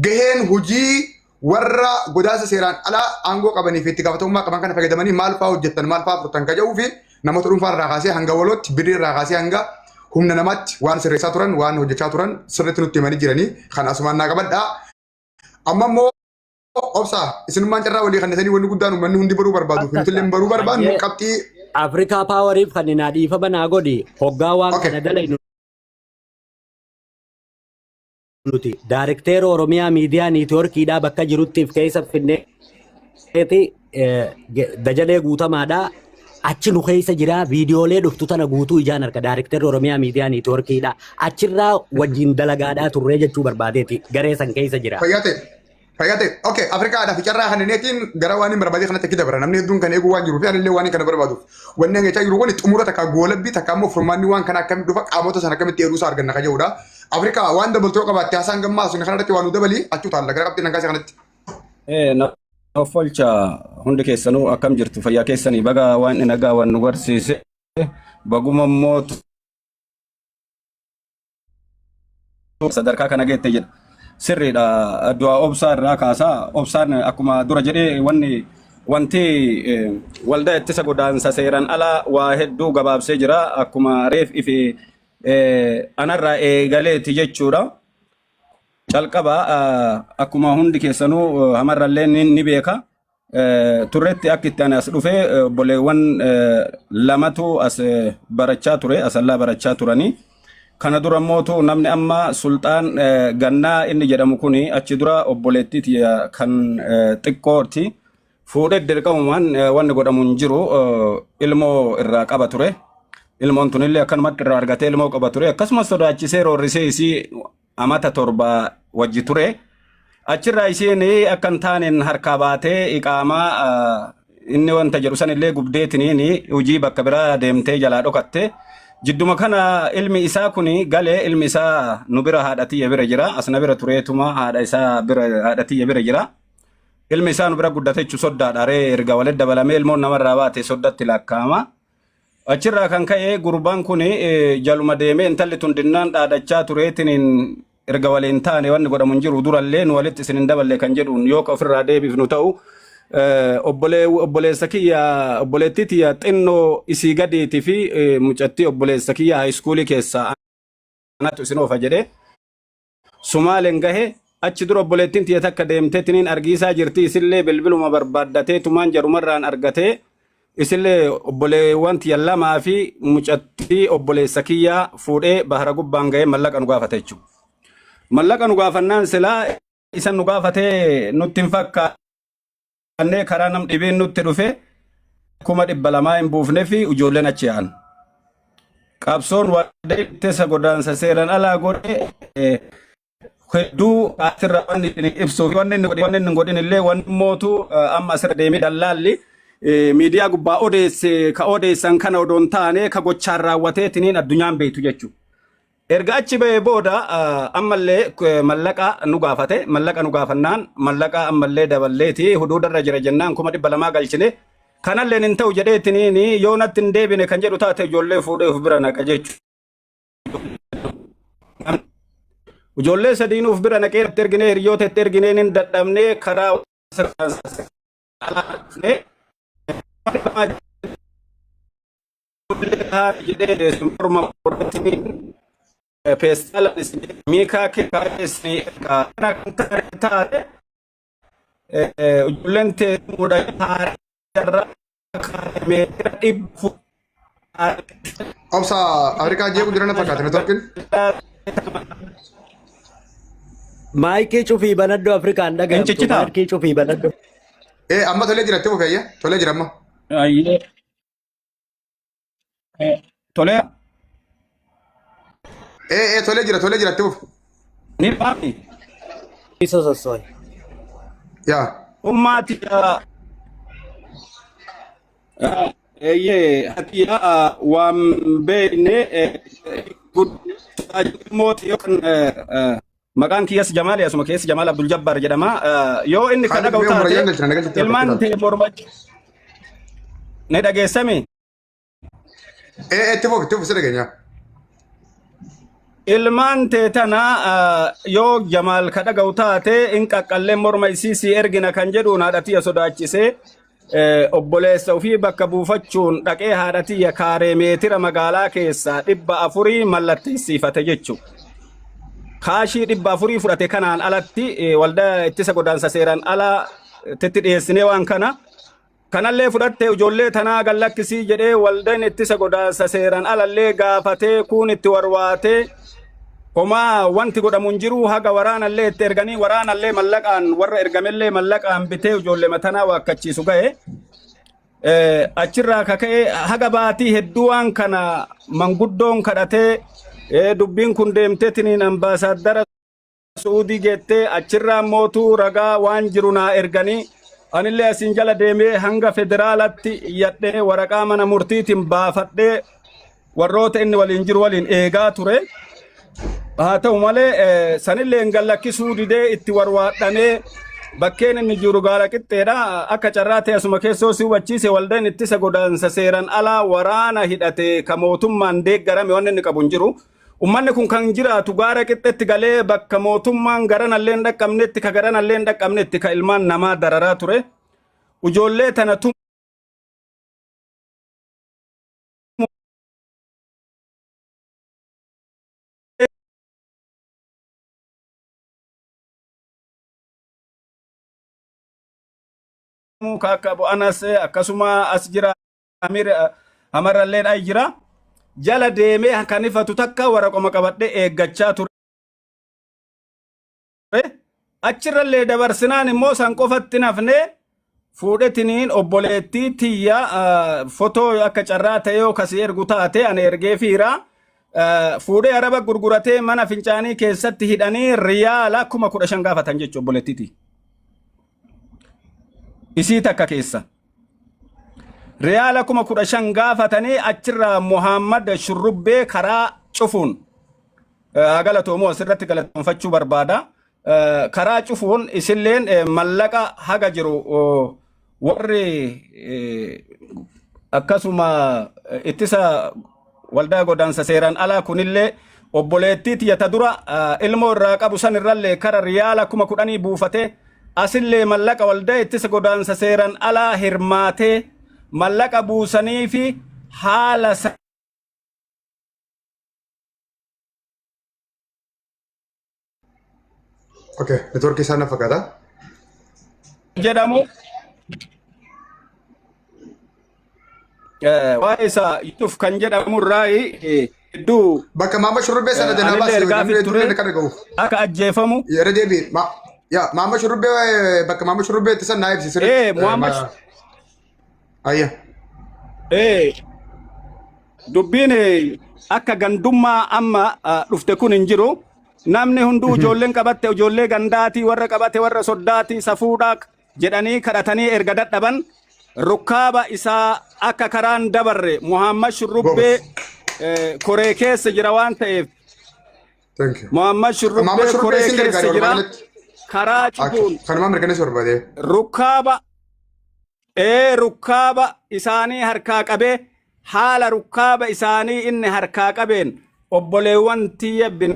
gaheen hojii warra godaasa seeraan alaa aangoo qabanii fi itti gaafatamummaa qaban kana fayyadamanii maal fa'aa hojjettan maal fa'aa furtan ka jedhuu fi namoota dhuunfaa irraa kaasee hanga walootti birrii irraa kaasee hanga humna namaatti waan sirreessaa turan waan hojjechaa turan sirriitti nutti himanii jiranii kan asumaan naa qabadhaa. Amma immoo obsaa isinummaan carraa walii kannatanii wanni guddaan uummanni hundi baruu barbaadu fi nuti illee baruu barbaadnu qabxii. Afrikaa paawariif kan naa dhiifama naa godhi hoggaa waan kana dalaynu. Nuti Daarekteera Oromiyaa Miidiyaa Niitoorkiidhaa bakka jiruttiif keessa finneeti Dajalee Guutamaadhaa achi nu keessa jira viidiyoolee dhuftu tana guutuu ijaan harka Daarekteera Oromiyaa Miidiyaa Niitoorkiidhaa achirraa wajjin dalagaadhaa turree jechuu barbaadeeti garee san keessa jira. Fayyate okay Afrikaadhaaf carraa kanneetiin gara waan hin barbaade kanatti akka dabara namni hedduun kan eeguu waan jiruuf ani illee waan kana barbaaduuf wanni hangachaa jiru kun xumura takka goolabbii takka ammoo furmaanni waan kana akkamitti dhufa qaamota sana akkamitti eeruusaa arganna ka jedhudha. Afrikaa waan dabaltoo qabaatte haasaan gammaa sun kanarratti waan nu dabali achuu taalla gara qabxiin hangaasa kanatti. Noffolcha hundi keessanuu akkam jirtu fayyaa keessanii baga waan inni nagaa waan nu barsiise baguma immoo sadarkaa kana geette jedha. Sirriidha du'a obsaa irraa kaasaa obsaan akkuma dura jedhee wanti waldaa ittisa godaansa seeraan alaa waa hedduu gabaabsee jira akkuma reef ifi anarraa eegaleeti jechuudha. Calqaba akkuma hundi keessanuu hamarrallee ni beeka turreetti akka itti ani as dhufee obboleewwan lamatu as barachaa ture asallaa barachaa turanii. Kana dura mootu namni amma sultaan gannaa inni jedhamu kuni achi dura obboleettiiti kan xiqqooti fuudhee dirqamumaan wanni godhamu hin jiru ilmoo irraa qaba ture. Ilmoon tunillee akkanumatti irraa argatee ilmoo qaba ture akkasumas sodaachisee roorrisee isii amata 7 wajji ture. Achirraa isiin akka hin taaneen harkaa baatee iqaamaa inni wanta jedhu sanillee gubdeetiniin hojii bakka biraa deemtee jalaa dhokatte. Jidduma kana ilmi isaa kuni galee ilmi isaa nu bira haadhatiyya bira jira asna bira tureetuma haadha isaa bira haadhatiyya bira jira ilmi isaa nu bira guddate jechuun soddaadha ree erga walitti dabalamee ilmoon namarraa baate soddatti lakkaa'ama. Achirraa kan ka'e gurbaan kuni jaluma deemee intalli tun dinnaan dhaadachaa tureetiin erga waliin taane wanni godhamu hin jiru durallee nu walitti isin hin daballe kan jedhuun yoo ofirraa deebifnu ta'u. Obboleessa kiyya obboleettii tiyya xinnoo isii gadiitii fi mucattii obboleessa kiyya haayiskuulii keessaa anatu isin oofa jedhee Sumaaleen gahe achi dura obboleettiin tiyya takka deemteetiniin argiisaa jirti isillee bilbiluma barbaaddatee tumaan jarumarraan argatee isillee obboleewwan tiyya lamaa fi mucattii obboleessa kiyyaa fuudhee bahara gubbaan gahee mallaqa nu gaafate jechuudha. Mallaqa nu gaafannaan silaa isan nu gaafatee nutti hin fakkaatu. Annee karaa nam dhibeen nutti dhufe 200,000 hin buufne fi ijoolleen achi yaa'an. Qabsoon waldaa ittisa godaansa seeraan alaa godhe hedduu asirra wanni ibsuu fi wanni inni godhin illee wanni mootu amma asirra deemee dallaalli miidiyaa gubbaa odeessan kana odoon taane ka gochaan raawwateetiniin addunyaan beektu jechuudha. Erga achi ba'ee booda ammallee mallaqa nu gaafate mallaqa nu gaafannaan mallaqa ammallee daballeeti huduudarra jira jennaan 200,000 galchine kanallee hin ta'u jedheetiniin yoo natti hin deebine kan jedhu taate ijoollee fuudhee of bira naqa jechuudha. Ijoollee sadiin of bira naqee erginee hiriyoota itti ergineen hin dadhabnee karaa Pestala Mika Kikaisni Kanakantare Ulente Muda Obsa Afrika je kujirana fakkaate networkin Maayikii cufii banaddo Afrikaan dhagahamtu maayikii cufii banaddo amma tolee jiratte fayya tolee jira amma tolee tolee jira tuuf. Ni papi. Iso sosoy. Ya. Ummati ye hatiya wambene moti yokan maqaan kiyas Jamal asuma keessa Jamal Abdul Jabbar jedhama yoo inni kana gautaa ilmaan tee mormach ne dhageessame itti fuuf sirra keenya. ilmaan teetana yoo Jamaal kadha gawtaate in qaqqallee morma isii ergina kan jedhuun haadhatiya sodaachisee obboleessa ofii bakka buufachuun dhaqee haadhatiya kaaree meetira magaalaa keessaa 400 mallatteessiifate jechuudha. Kaashii 400 fudhate kanaan alatti waldaa ittisa godaansa seeraan ala tetti dhiyeessinee waan kanallee fudhatte ijoollee tanaa gallakkisii jedhee waldaan ittisa godaansa seeraan alallee gaafatee kun itti warwaatee Koma wanti godhamuun jiru haga waraanallee itti erganii waraanallee mallaqaan warra ergamellee mallaqaan bitee ijoollee matanaa waakkachiisu ga'e. Achirraa kaka'ee haga baatii hedduu waan kana manguddoon kadhatee dubbiin kun deemteetiniin ambaasaadara Suudii geettee achirraa mootuu ragaa waan jiru naa erganii anillee asiin jala deemee hanga federaalatti iyyadhee waraqaa mana murtiitiin baafadhee warroota inni waliin jiru waliin eegaa ture. Haa ta'u malee sanillee gallakkisuu didee itti warwaadhamee bakkeen inni jiru gaala qixxeedha akka carraa ta'e asuma keessoo si hubachiise waldaan ittisa godaansa seeraan alaa waraana hidhate ka mootummaan deeggarame waan inni qabu hin jiru. Ummanni kun kan jiraatu gaara qixxeetti galee bakka mootummaan garanallee hin dhaqqabnetti ka garanallee hin dhaqqabnetti ka ilmaan namaa dararaa ture. Ijoollee tana Kaka Anas akkasuma as jira Amir Amaralleen ay jira jala deemee kan ifatu takka waraqoma qabadhe eeggachaa ture achirrallee dabarsinaan immoo san qofatti nafne fuudhetiniin obboleettii tiyya fotoo akka carraa ta'ee kasi ergu taate ani ergee fiira fuudhee araba gurguratee mana fincaanii keessatti hidhanii riyaala 15,000 gaafatan jechuudha obboleettiiti. Isii takka keessa riyaala 15,000 gaafatanii achirraa Muhammad Shurrubbee karaa cufuun galatoomoo asirratti galatoonfachuu barbaada. Karaa cufuun isilleen mallaqa haga jiru warri akkasuma ittisa waldaa godaansa seeraan alaa kunillee obboleettii tiyata dura ilmoo irraa qabu san irrallee kara riyaala 10,000 buufate. Asillee mallaqa waldaa ittisa godaansa seeraan alaa hirmaatee mallaqa buusanii fi haala Okay, network sana fakkaata. jedhamu waa isa yuuf kan jedhamu irraayi hedduu Bakka Maamma Shurrubbee sana janaabaa akka ajjeefamu. Yeroo deebi ya Maamma Shurrubbee bakka Maamma Shurrubbee itti san naa ibsi. Muhammad Ayya. Dubbiin akka gandummaa amma dhufte kun hin jiru. Namni hunduu ijoolleen qabatte ijoollee gandaatii warra qabate warra soddaatii safuudhaa jedhanii kadhatanii erga dadhaban rukkaaba isaa akka karaan dabarre Muhammad Shurrubbee koree keessa jira waan ta'eef. Muhammad Shurrubbee koree keessa jira. Karaa cufuun kanuma mirkaneessa barbaade rukkaaba isaanii harkaa qabee haala rukkaaba isaanii inni harkaa qabeen obboleewwan tiyya bin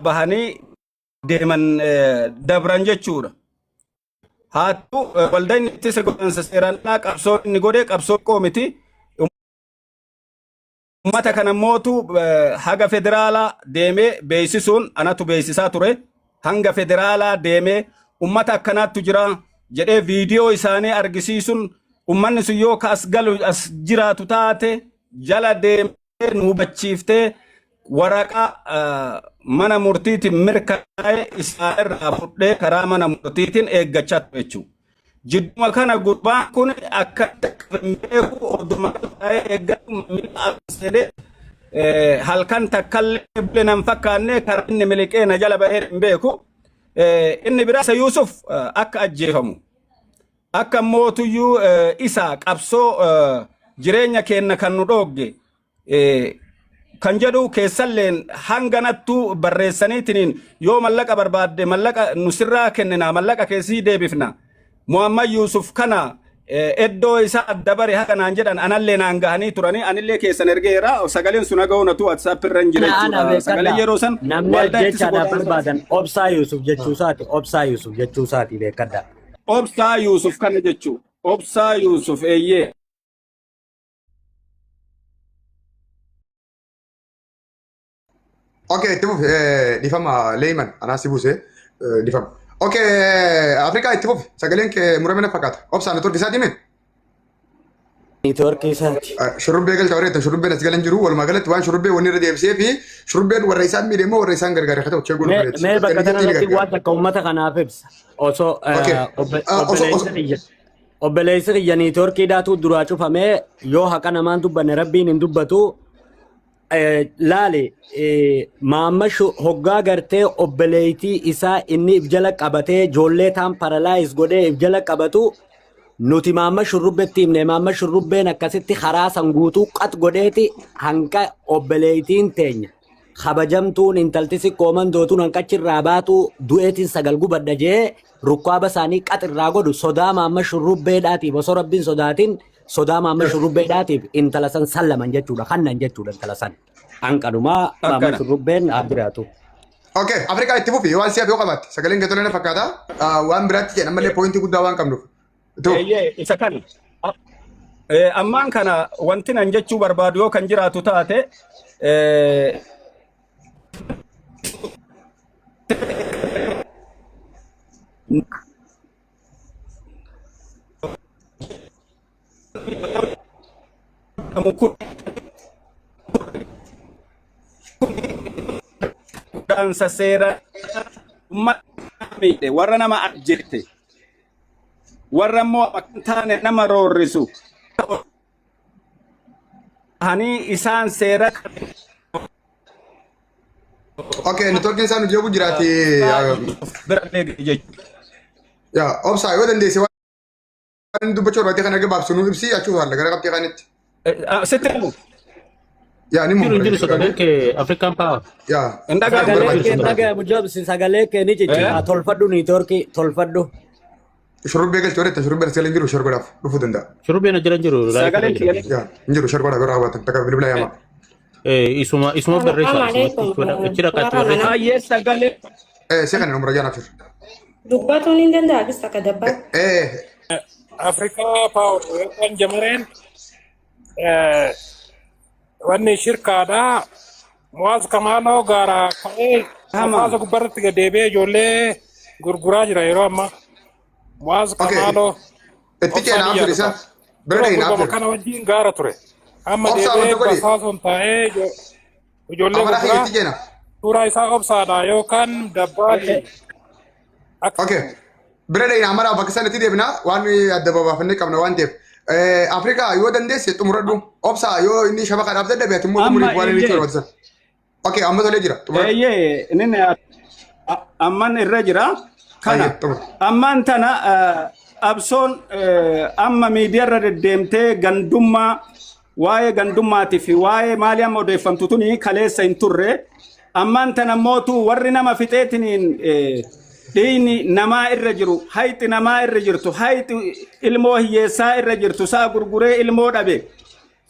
bahanii deeman dabran jechuudha. Haa ta'u waldaan ittisa godaansa seeraan alaa qabsoo inni godhee qabsoo qoomiti. Ummata kana mootu haga federaalaa deemee beeksisuun anatu beeksisaa ture. Hanga federaalaa deemee ummata akkanaattu jira jedhee viidiyoo isaanii argisiisuun ummanni sun yoo as galu as jiraatu taate jala deemee nu hubachiiftee waraqaa mana murtiitiin mirkanaa'e isaanirraa fudhee karaa mana murtiitiin eeggachaa ture jechuudha. Jidduma kana gurbaan kun akka beeku odduma ta'ee eeggatu halkan takkallee bulee nan fakkaanne karaa inni miliqee na jala bahee hin beeku. Inni biraasa Yusuf akka ajjeefamu. Akka mootuyyuu isa qabsoo jireenya keenya kan nu dhoogge kan jedhu keessalleen hanganattu barreessaniitiin yoo mallaqa barbaadde mallaqa nusirraa kennina mallaqa keessii deebifna. Muhammad Yusuf kana eddoo isaa adda bare haqa naan jedhan anallee naan gahanii turanii anillee keessan ergeera sagaleen sun haga'uunatu WhatsApp irra hin jira jechuudha sagalee yeroo san namni jechaadhaa barbaadan Obsaa Yusuf jechuusaati Obsaa Yusuf jechuusaati beekadha. Obsaa Yusuf kana jechuu Obsaa Yusuf eeyyee. Okay, itti difama Leeman anaa si buuse difama. Okay, Afrikaa itti fufi sagaleen kee murame na fakkaata. Obsaa neetworkii isaati mee? Neetworkii isaati. Shurrubbee galcha wareetan shurrubbeen as galan jiru walumaa galatti waan shurrubbee wanni irra deebisee fi shurrubbeen warra isaan miidhamoo warra isaan gargaare haa ta'u chee godhu bareedu. Mee bakka kanarratti waan takka uummata kanaaf ibsa. Osoo obboleessi kiyya neetworkiidhaatu duraa cufamee yoo haqa namaan dubbanne rabbiin hin dubbatu. Laale maammashu hoggaa gartee obboleettii isaa inni if jala qabatee ijoollee taan paralaayis godhee if jala qabatu nuti maamma shurrubbeetti himne maamma shurrubbeen akkasitti karaa san guutuu qat godheeti hanqa obboleettiin teenya kabajamtuun intaltisi koomandootuun hanqachirraa baatu du'eetiin sagal gubadha jee rukkaaba isaanii qat irraa godhu sodaa maamma shurrubbeedhaatiif osoo rabbiin sodaatiin sodaa maamma shurrubbeedhaatiif intala san sallaman jechuudha kannan jechuudha intala san hanqanumaa maamma shurrubbeen abiraatu. Okay, Afrikaa itti fufi waan siyaaf yoo qabaatti sagaleen kee tolee fakkaata waan biraatti jedhan malee poointii guddaa waan qabnuuf. Isa kana ammaan kana wanti nan jechuu barbaadu yoo kan jiraatu taate dansa seera warra nama ajjette warra immoo akka taane nama roorrisu hani isaan seera Okay, neetworkiin isaan hojii eeguu jiraati. Yaa Obsaa yoo dandeesse waan dubbachuu barbaadde kan argaa baabsu nuuf ibsi achuu haala gara qabxee kanitti. Sitti himu. Yaa ni Jiru jiru sagalee kee Afrikaan Power. Yaa. Sagalee mujabsi sagalee kee ni jechuudha tolfadhu neetworkii tolfadhu. Shurrubbee galcha wareetan shurrubbeen as galan jiru shargoodhaaf dhufuu danda'a. Shurubbeen jiran jiru. Sagalee kee. Yaa hin jiru shargoodhaaf yeroo hawwatan takka bilbila yaama. Isuma barreessa achirra qaxxee. Baay'ee sagalee. Seekan numra jaan abshir. Dubbatuun hin danda'a akkas takka dabbaa. Afrikaa Power yookaan jamareen wanni shirkaadha. Muwaaz Kamaaloo gaara ka'ee hawaasa gubbaarratti gadeebee ijoollee gurguraa jira yeroo ammaa. Muwaaz Kamaaloo. Itti ceenaa abshir isa. Bira hin abshir. Kana wajjin gaara ture. Amma deebee basaasoon taa'ee ijoollee gurguraa. Suuraa isaa obsaadha yookaan dabbaati. Okay. Bira hin amara bakka sanatti deebina waan adda babaafannee qabna waan ta'eef. Afrikaa yoo dandeesse xumuradhu obsaa yoo inni shabaqaadhaaf dadhabe ati immoo xumuriif waan inni torbaatisan. Okay, amma tolee jira. Eeyyee inni amman irra jira. Kana amman tana absoon amma miidiyaarra deddeemtee gandummaa waa'ee gandummaatiif waa'ee maali amma odeeffamtu tuni kaleessa hin turre amman tana mootu warri nama fixeetiniin dhiini namaa irra jiru hayti namaa irra jirtu hayti ilmoo hiyyeessaa irra jirtu saa gurguree ilmoo dhabe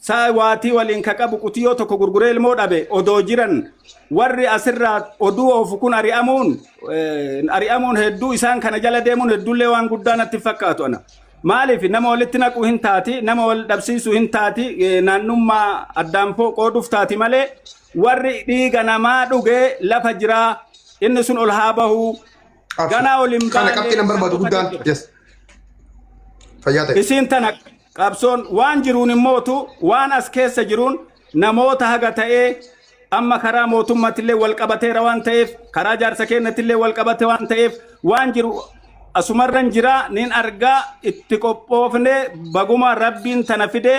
saa waatii waliin ka qabu qutiyoo tokko gurguree ilmoo dhabe odoo jiran warri asirraa oduu oofu kun ari'amuun hedduu isaan kana jala deemuun hedduullee waan guddaa natti fakkaatu ana maaliif nama walitti naquu hin taati nama wal dhabsiisuu hin taati naannummaa addaan qooduuf taati malee warri dhiiga namaa dhugee lafa jiraa inni sun ol haa bahuu ganaa waliin kana qabxii nan barbaadu guddaan yes fayyaa ta'e isiin tana qabsoon waan jiruun immootu waan as keessa jiruun namoota haga ta'ee amma karaa mootummaattillee wal qabateera waan ta'eef karaa jaarsa keenyattillee wal qabate waan ta'eef waan jiru asumarran jira nin argaa itti qophoofne baguma rabbiin tana fide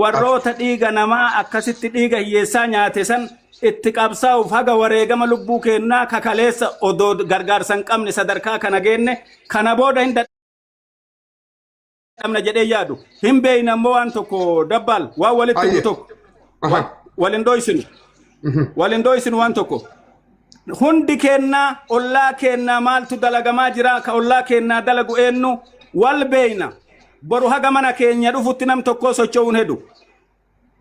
warroota dhiiga namaa akkasitti dhiiga hiyyeessaa nyaate san itti qabsaa'uuf haga wareegama lubbuu kennaa kakaleessa odoo gargaarsan qabne sadarkaa kana geenne kana booda hin dadhabna jedhee yaadu hin beeyna immoo waan tokko dabbal waan walitti bu'u tokko walin dooysinu waan tokko hundi kennaa ollaa kennaa maaltu dalagamaa jira ka ollaa kennaa dalagu eennu wal beeyna boru haga mana keenya dhufutti nam tokko socho'uun hedu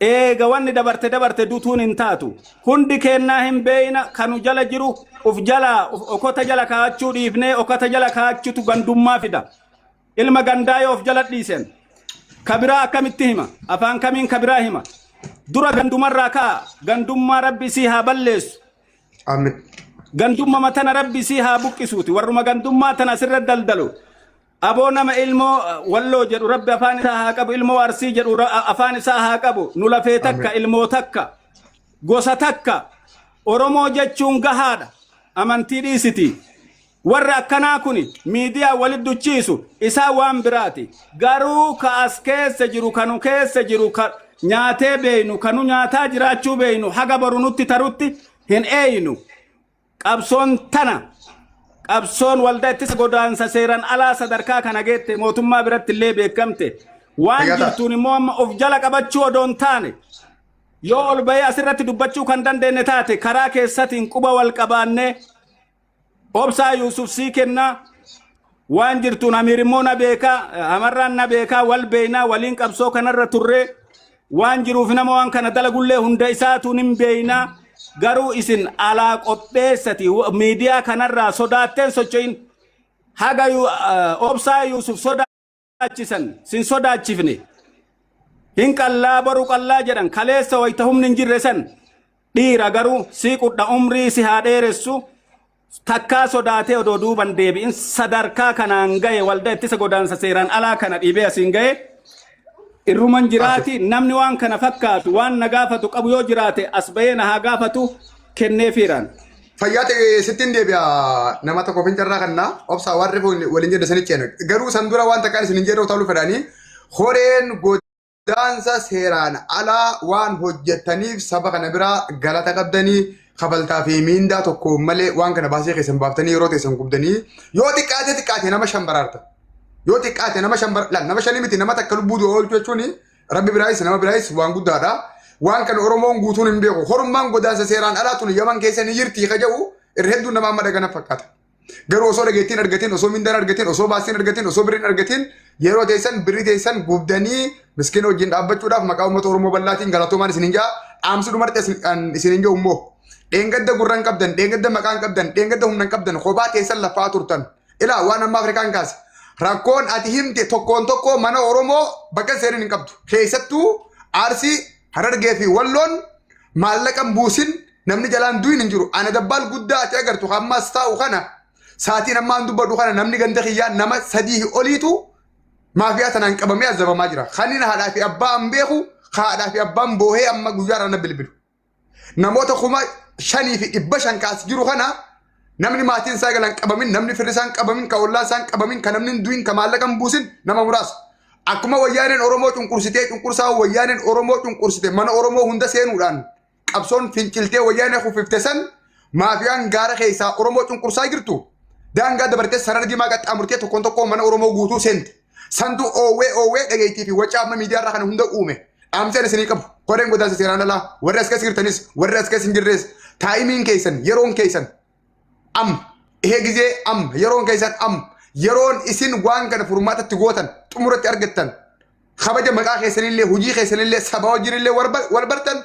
eega wanni dabarte dutuun hin taatu hundi kennaa hin beeyna kanu jala jiru uf jala okota jala kaachuu dhiifnee okota jala kaachutu gandummaa fida ilma gandaa yoo of jala dhiisen kabiraa akkamitti hima afaan kamiin kabiraa hima dura gandumarraa kaa gandummaa rabbi sii haa balleessu Amin. gandumma matana rabbi sii haa buqqisuuti warruma gandummaa tana asirra daldalu aboo nama ilmoo walloo jedhu rabbi afaan isaa haa qabu ilmoo arsii jedhu afaan isaa haa qabu nu lafee takka ilmoo takka gosa takka oromoo jechuun gahaadha amantii dhiisiti warra akkanaa kuni miidiyaa walit duchiisu isaa waan biraati garuu ka as keessa jiru kanu keessa jiru nyaatee beeynu kanu nyaataa jiraachuu beeynu haga boru nutti tarutti hin eeynu qabsoon tana qabsoon waldaa ittisa godaansa seeran alaa sadarkaa kana geette mootummaa biratti illee beekamte waan jirtuun immoo amma of jala qabachuu odoon taane yoo ol bahee asirratti dubbachuu kan dandeenye taate karaa keessatiin quba wal qabaannee obsaa Yuusuf sii kennaa waan jirtuun Amiir immoo na beekaa Amarraan na beekaa wal beeynaa waliin qabsoo kanarra turree waan jiruuf nama waan kana dalagullee hunda isaatuun hin beeynaa garuu isin alaa qopheessati miidiyaa kanarraa sodaatteen socho'in haga obsaa Yuusuf sodaachisan sin sodaachifne hin qallaa boru qallaa jedhan kaleessa wayta humni hin jirre san dhiira garuu sii qudha umrii si haa dheeressu takkaa sodaatee odoo duuban deebi'in sadarkaa kanaan gahe waldaa ittisa godaansa seeraan alaa kana dhiibee asiin gahe irruman jiraati namni waan kana fakkaatu waan na gaafatu qabu yoo jiraate as bahee na haa gaafatu kennee fiiran. Fayyaate sittiin deebi'a nama tokko fincarraa kannaa obsaa warri waliin jedhu sanitti ceenu garuu san dura waan takkaan isin hin jedhu ta'uu fedhanii horeen godaansa seeraan alaa waan hojjettaniif saba kana biraa galata qabdanii kabaltaa fi miindaa tokko malee waan kana baasee keessan baaftanii yeroo teessan gubdanii yoo xiqqaate nama shan baraarta. Yoo xiqqaate nama shan nama shanii miti nama takka lubbuu du'a oolchuu jechuun rabbi biraayis nama biraayis waan guddaadha. Waan kana Oromoon guutuun hin beeku. Horummaan godaansa seeraan alaa tun yaman keessa ni jirti ka jedhu irra hedduu nama amma dhagana fakkaata. Garuu osoo dhageettiin argatiin osoo mindaan argatiin osoo baasiin argatiin osoo biriin argatiin yeroo teessan birrii teessan gubdanii miskiina wajjin dhaabbachuudhaaf maqaa uummata Oromoo bal'aatiin galatoomaan isin hin jaa dhaamsi dhumarti isin hin jiru immoo dheengadda gurran qabdan dheengadda maqaan qabdan dheengadda humnan qabdan kophaa teessan lafaa turtan ilaa waan amma Afrikaan kaase. Rakkoon ati himte tokkoon tokko mana Oromoo bakka seeriin hin qabdu. Keessattuu Arsii, Harargee fi Walloon maallaqan buusin namni jalaan du'in hin jiru. Ana dabbaal guddaa ati agartu hammas taa'u kana saatiin ammaan dubbadhu kana namni ganda kiyyaa nama sadii oliitu maafiyaa tanaan qabamee azabamaa jira. Kanniin haadhaa fi abbaa an beeku haadhaa fi abbaan boohee amma guyyaa irraa na bilbilu. Namoota 5,500 kaas jiru kana namni maatiin isaa galan qabamin namni firri isaan qabamin ka ollaa isaan qabamin ka namni du'in ka maallaqan buusin nama muraasa akkuma wayyaaneen Oromoo cunqursitee cunqursaa wayyaaneen Oromoo cunqursite mana Oromoo hunda seenuudhaan qabsoon finciltee wayyaanee kufifte san maafiyaan gaara keessaa Oromoo cunqursaa jirtu daangaa dabartee sarara diimaa qaxxaamurtee tokkoon tokkoo mana Oromoo guutuu seente santu oowwee dhageettii fi wacaa amma miidiyaa irraa kana hunda uume dhaamseen isinii qabu koreen godaansa seeraan alaa warri as keessa jirtanis warri as keessa hin jirres taa'imiin keessan yeroon keessan gizee yeroon keessan yeroon isin waan kana furmaatatti gootan xumuratti argattan kabaja maqaa keessanillee hujii keessanillee saba wajjinillee wal bartan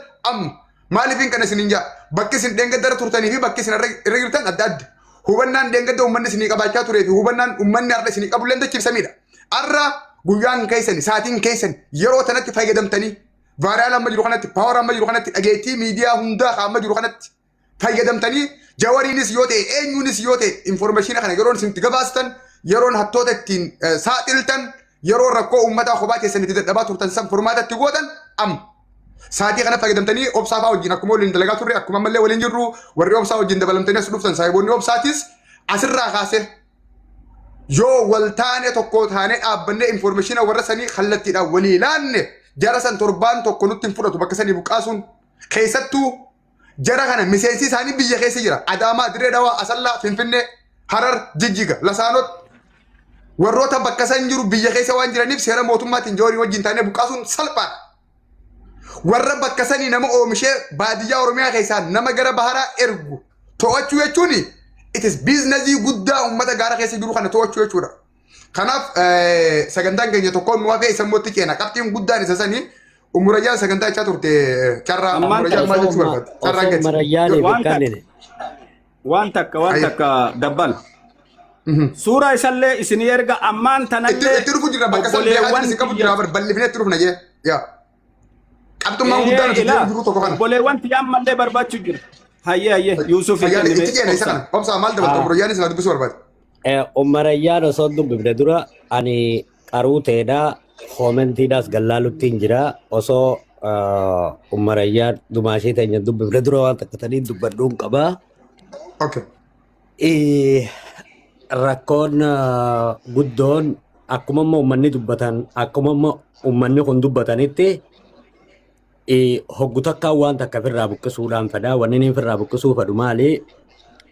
maaliifin kana isin hin jaa bakki isin dheengaddara turtanii fi bakki isin irra jirtan adda adda hubannaan dheengadda uummanni isinii qabaachaa turee fi hubannaan uummanni har'a isinii qabullee dachibsamiidha har'a guyyaan keessan saatiin keessan yeroo tanatti fayyadamtanii vaariyaal amma jiru kanatti paawar amma jiru kanatti dhageettii miidiyaa hundaa amma jiru kanatti fayyadamtanii jawariinis yoo ta'e eenyuunis yoo ta'e informeeshina kana yeroon isin gabaastan yeroon hattoota ittiin saaxiltan yeroon rakkoo uummataa kophaa keessanitti dadhabaa turtan san furmaatatti gootan saatii kana fayyadamtanii obsaa fa'aa wajjin akkuma waliin dalagaa turre akkuma ammallee waliin jirru warri obsaa wajjin dabalamtanii as dhuftan saahiboonni obsaatis asirraa kaase yoo wal taane tokko taane dhaabbannee informeeshina warra sanii kallattiidhaan walii laanne jara san torbaan tokko nutti hin fudhatu bakka sanii buqqaasuun keessattuu jara kana miseensi isaanii biyya keessa jira Adaamaa, Diree Dhawaa, Asallaa, Finfinnee, Harar, Jijjiga, Lasaanot warroota bakka san jiru biyya keessa waan jiraniif seera mootummaatiin jawarii wajjin taanee buqqaasuun salphaadha. Warra bakka sanii nama oomishee baadiyyaa Oromiyaa keessaa nama gara baharaa ergu to'achuu jechuun it is biizinasii guddaa uummata gaara keessa jiru kana to'achuu jechuudha. Kanaaf sagantaan keenya tokkoon nu hafee isa mootti keena qabxiin guddaan isa sanii umurayyaan sagantaa isaa turte carraa umurayyaan maal jechuu barbaadde carraan osoo gati. marayyaanii Waan beekanine. waan takka dabbal. Suuraa isallee isin erga ammaan tanallee Itti dhufu jira bakka san beekaa isin qabu jira bal'ifnee itti dhufna jee. Yaa. Qabxummaan guddaan nuti jiru tokko kana. obboleewwan tiyyaa ammallee barbaachuu jira. Hayyee Yuusuf Fayyaan itti keena isa kana. Obsaa maal dabalta umurayyaan isa dubbisuu barbaadde. Marayyaan osoo dubbifne dura ani qaruu ta'edha. Koomentiidhaas gallaaluttiin jira. Osoo marayyaan dumaashii teenya dubbifne dura waan takkatanii dubbadhuun qabaa. Okay. Rakkoon guddoon akkuma uummanni dubbatan akkuma uummanni kun dubbatanitti hoggu takkaan waan takka ofirraa buqqisuudhaan fedha. Wanni inni ofirraa buqqisuu fedhu maali?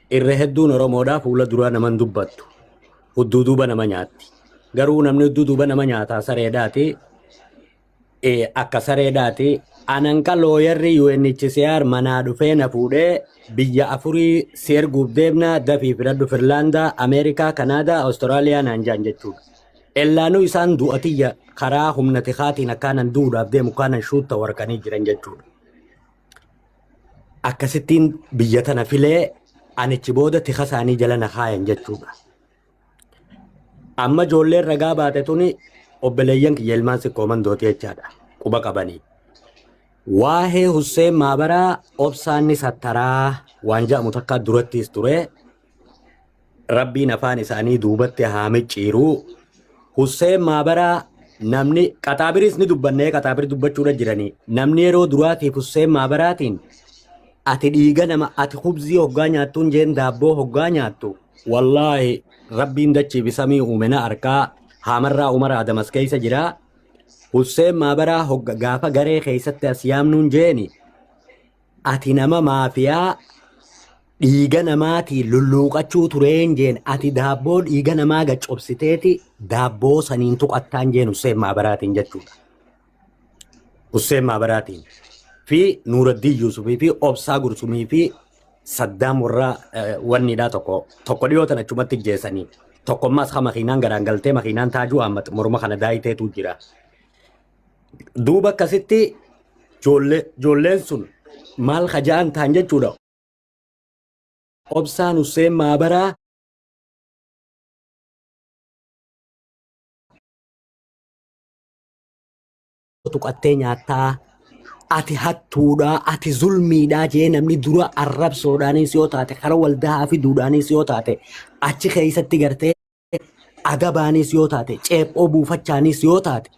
Irra hedduun Oromoodhaa fuula duraa naman dubbattu. Hudduu duuba nama nyaatti. Garuu namni hudduu duuba nama nyaataa sareedhaati. Akka sareedhaati. Ananqa looyarri UNHCR manaa dhufee na fuudhee biyya afurii si erguuf deemna dafii filadhu Finlaandaa, Ameerikaa, Kanaadaa, Awustiraaliyaa naan jaan jechuudha. Ellaanuu isaan du'atiyya karaa humna tikaatiin akkaanan duudhaaf deemu kaanan shuutta warqanii jiran jechuudha. Akkasittiin biyya tana filee anichi booda tika isaanii jala na kaayan jechuudha. Amma ijoolleen ragaa baate tuni obboleeyyan kiyya ilmaan sikkooman dooti jechaadha. Quba qabanii. Waa'ee Husseen Maabaraa obsaanni sattaraa waan jedhamu takka durattis ture. Rabbiin afaan isaanii duubatti haa micciiruu. Husseen Maabaraa namni qaxaabiris ni dubbannee qaxaabiri dubbachuudha jiranii. Namni yeroo duraatiif Husseen Maabaraatiin ati dhiiga nama ati hubzii hoggaa nyaattuun jeen daabboo hoggaa nyaattu. Wallaahi Rabbiin dachiif samii uumena harkaa haamarraa umara adamas keessa jira. Husseen Maabaraa hogga gaafa garee keessatti as yaamnuun jeeni ati nama maafiyaa dhiiga namaatii lulluuqachuu tureen jeen ati daabboo dhiiga namaa gaccobsiteeti daabboo saniin tuqattaan jeen Husseen Maabaraatiin jechuudha. Husseen Maabaraatiin fi Nuuraddiin Yuusufii fi Obsaa Gursumii fi Saddaam warra wanniidhaa tokko dhiyootan achumatti jeessanii tokkommaas ha makiinaan garaan galtee makiinaan Taajuu Ahmad morma kana daayiteetu jira. Duuba akkasitti ijoolleen sun maal haja'an ta'an jechuudha. Obsaan Husseen Maabaraa tuqattee nyaattaa ati hattuudhaa ati zulmiidhaa jee namni dura arrabsoodhaanis yoo taate kara waldaa fi duudhaanis yoo taate achi keessatti gartee adabaanis yoo taate ceephoo buufachaanis yoo taate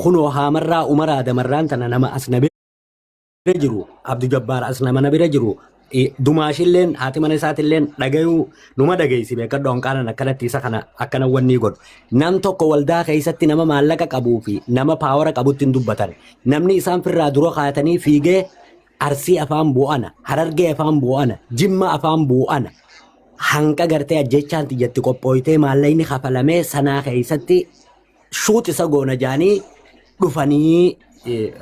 kunoo haamarraa umaraa damarraan tana nama as na bira jiru Abdu Jabbaar as nama na bira jiru dumaashilleen haati mana isaatilleen dhagayuu numa dhageessi beekadhu hanqaanan akkanatti isa kana akkana wanni godhu nam tokko waldaa keessatti nama maallaqa qabuu fi nama paawara qabutti hin dubbatan namni isaan firraa dura kaayatanii fiigee Arsii afaan bu'ana Harargee afaan bu'ana Jimma afaan bu'ana hanqa gartee ajjechaan xiyyatti qophooytee maallaqni kafalamee sanaa keessatti shuut isa goona jaanii dhufanii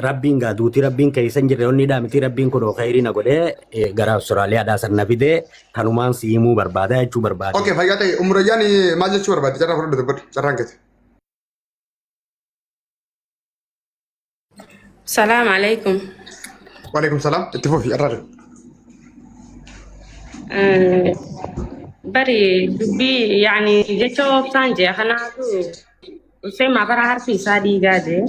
Rabbiin gaaduuti Rabbiin keessan jirre onni dhaamiti Rabbiin kun khayrii na godhee gara Awustiraaliyaadhaa sanna fidee kanumaan siimuu barbaada jechuu barbaada. Okay, fayyaa ta'e umurayyaan maal jechuu barbaadde carraa fudhadhu dubbadhu carraan keeti. Salaam alaikum. Waalaikum salaam itti fufi carraa. Bari dubbii yaani jecha obsaan jee kanaatu Husseen Maabaraa harki isaa dhiigaa jee.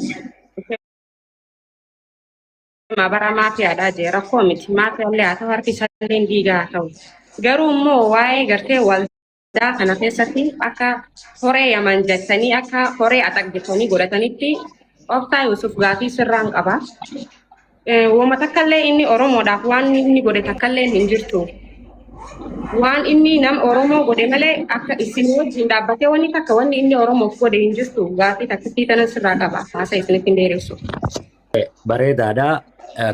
Maabaraa maafiyaadhaa jee rakkoo miti maafiyaallee haa ta'u harki isaallee dhiigaa haa ta'u. Garuu immoo waa'ee gartee waldaa kana keessatti akka horee yaman jettanii akka horee axaggetanii godhatanitti Obsaa Yuusuf gaafii sirraan qaba. Wama takkallee inni Oromoodhaaf waan inni godhe takkallee hin jirtu. Waan inni nam Oromoo godhe malee akka isin wajjin dhaabbatee wanni takka wanni inni Oromoof godhe hin jirtu gaafii takkittii tanan sirraa qaba. Haasa isinitti hin dheeressu. Bareedaadhaa.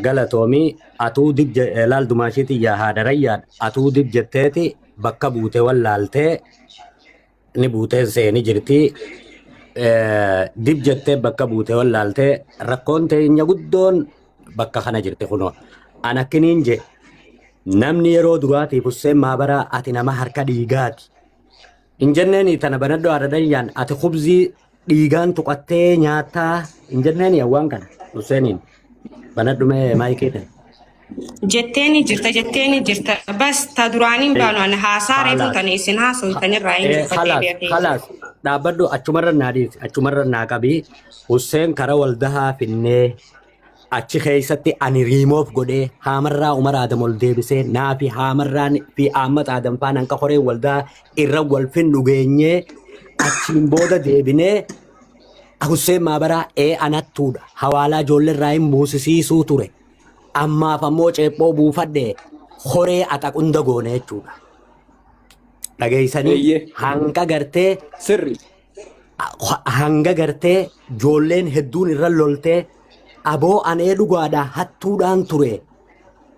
Galatoomii atuu dib laal dumaashiitii yaa haadarayyaan atuu dib jetteeti bakka buutee wallaaltee ni buuteen seeni jirti dib jettee bakka buutee wallaaltee rakkoon teenya guddoon bakka kana jirti kunoo an akkiniin je namni yeroo duraatiif Husseen Maabaraa ati nama harka dhiigaati Injenneeni tana banaddo aradayyan ati khubzii dhiigaan tuqattee nyaataa injenneeni awwaan kana Husseeniin banaddu mee maayikeetan. Jetteeni jirta. Bas ta duraaniin baanu ana haasaa reefu tan isin haasawtanirraa hin jirfatee Khalaas dhaabbaddu achumarra naadhiisi achumarra naa qabii Hussein kara waldahaa finnee achi keessatti ani riimoof godhee haamarraa Umar Adam ol deebisee naa fi haamarraan fi Ahmad Adam faan hanqa horee waldaa irra wal finnu geenyee achiin booda deebinee Hussein Maabaraa anattuudha hawaalaa ijoolleerraa hin buusisiisuu ture. Ammaaf ammoo ceephoo buufadhee horee axaqunda goone jechuudha. Dhageessanii hanga gartee ijoolleen hedduun irra loltee aboo anee dhugaadhaa hattuudhaan ture.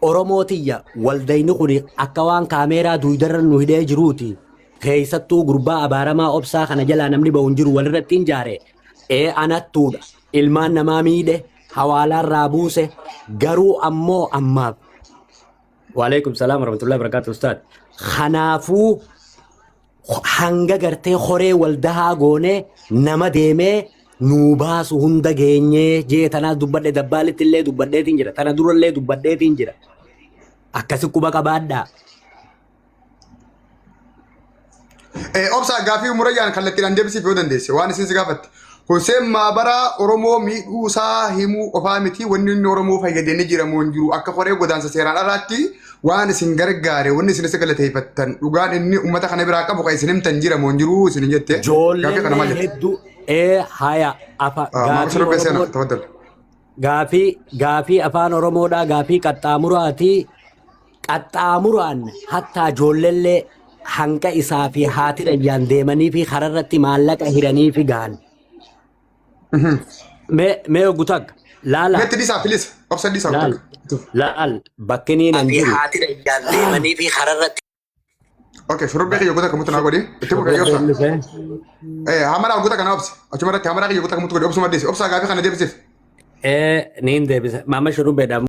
Oromootiyya waldayni kun akka waan kaameeraa duudarra nu hidhee jiruuti. Keessattuu gurbaa abaaramaa obsaa kana jalaa namni ba'u hin jiru walirratti hin jaare. Anattuudha ilmaan namaa miidhe. Hawaalarraa buuse garuu ammoo ammaaf. Waalaikum salaam warahmatullahi wabarakatuh ustaad. Kanaafuu hanga gartee horee waldahaa goonee nama deemee nuu baasu hunda geenyee jee tanaas dubbadhe dabbaalitti illee dubbadheetiin jira tana durallee dubbadheetiin jira. Akkasi quba qabaadhaa. Obsaa gaafii murayyaan kallattiidhaan deebisiif yoo dandeesse waan isin si gaafatte. Hussein Maabaraa Oromoo miidhuusaa himuu qofaa miti wanni inni Oromoo fayyadee ni jiramu hin jiru akka horee godaansa seeraan alaatti waan isin gargaare wanni isin isa galateeffattan dhugaan inni uummata kana biraa qabu kan isin himtan jiramu hin jiru isin jette. Ijoolleen hedduu haya gaafii afaan Oromoodhaa gaafii qaxxaamuraan hattaa ijoolleellee hanqa isaa fi haati dhayyaan deemanii fi kararratti maallaqa hiranii fi gahan. Mee gutak laala. Meetti dhiisaa filis obsa dhiisaa gutak. Laal bakkiniin hin jiru. Haati dhayyaan deemanii fi kararratti. Okay, shurubbii kiyya gutak mutu naa godhi. Itti muka kiyya obsa. Hamaraa gutak kana obsi. Achumarratti hamaraa kiyya gutak mutu godhi obsuma dhiisi. Obsaa gaafii kana deebisiif. Niin deebisa. Mama shurubbeedhaan.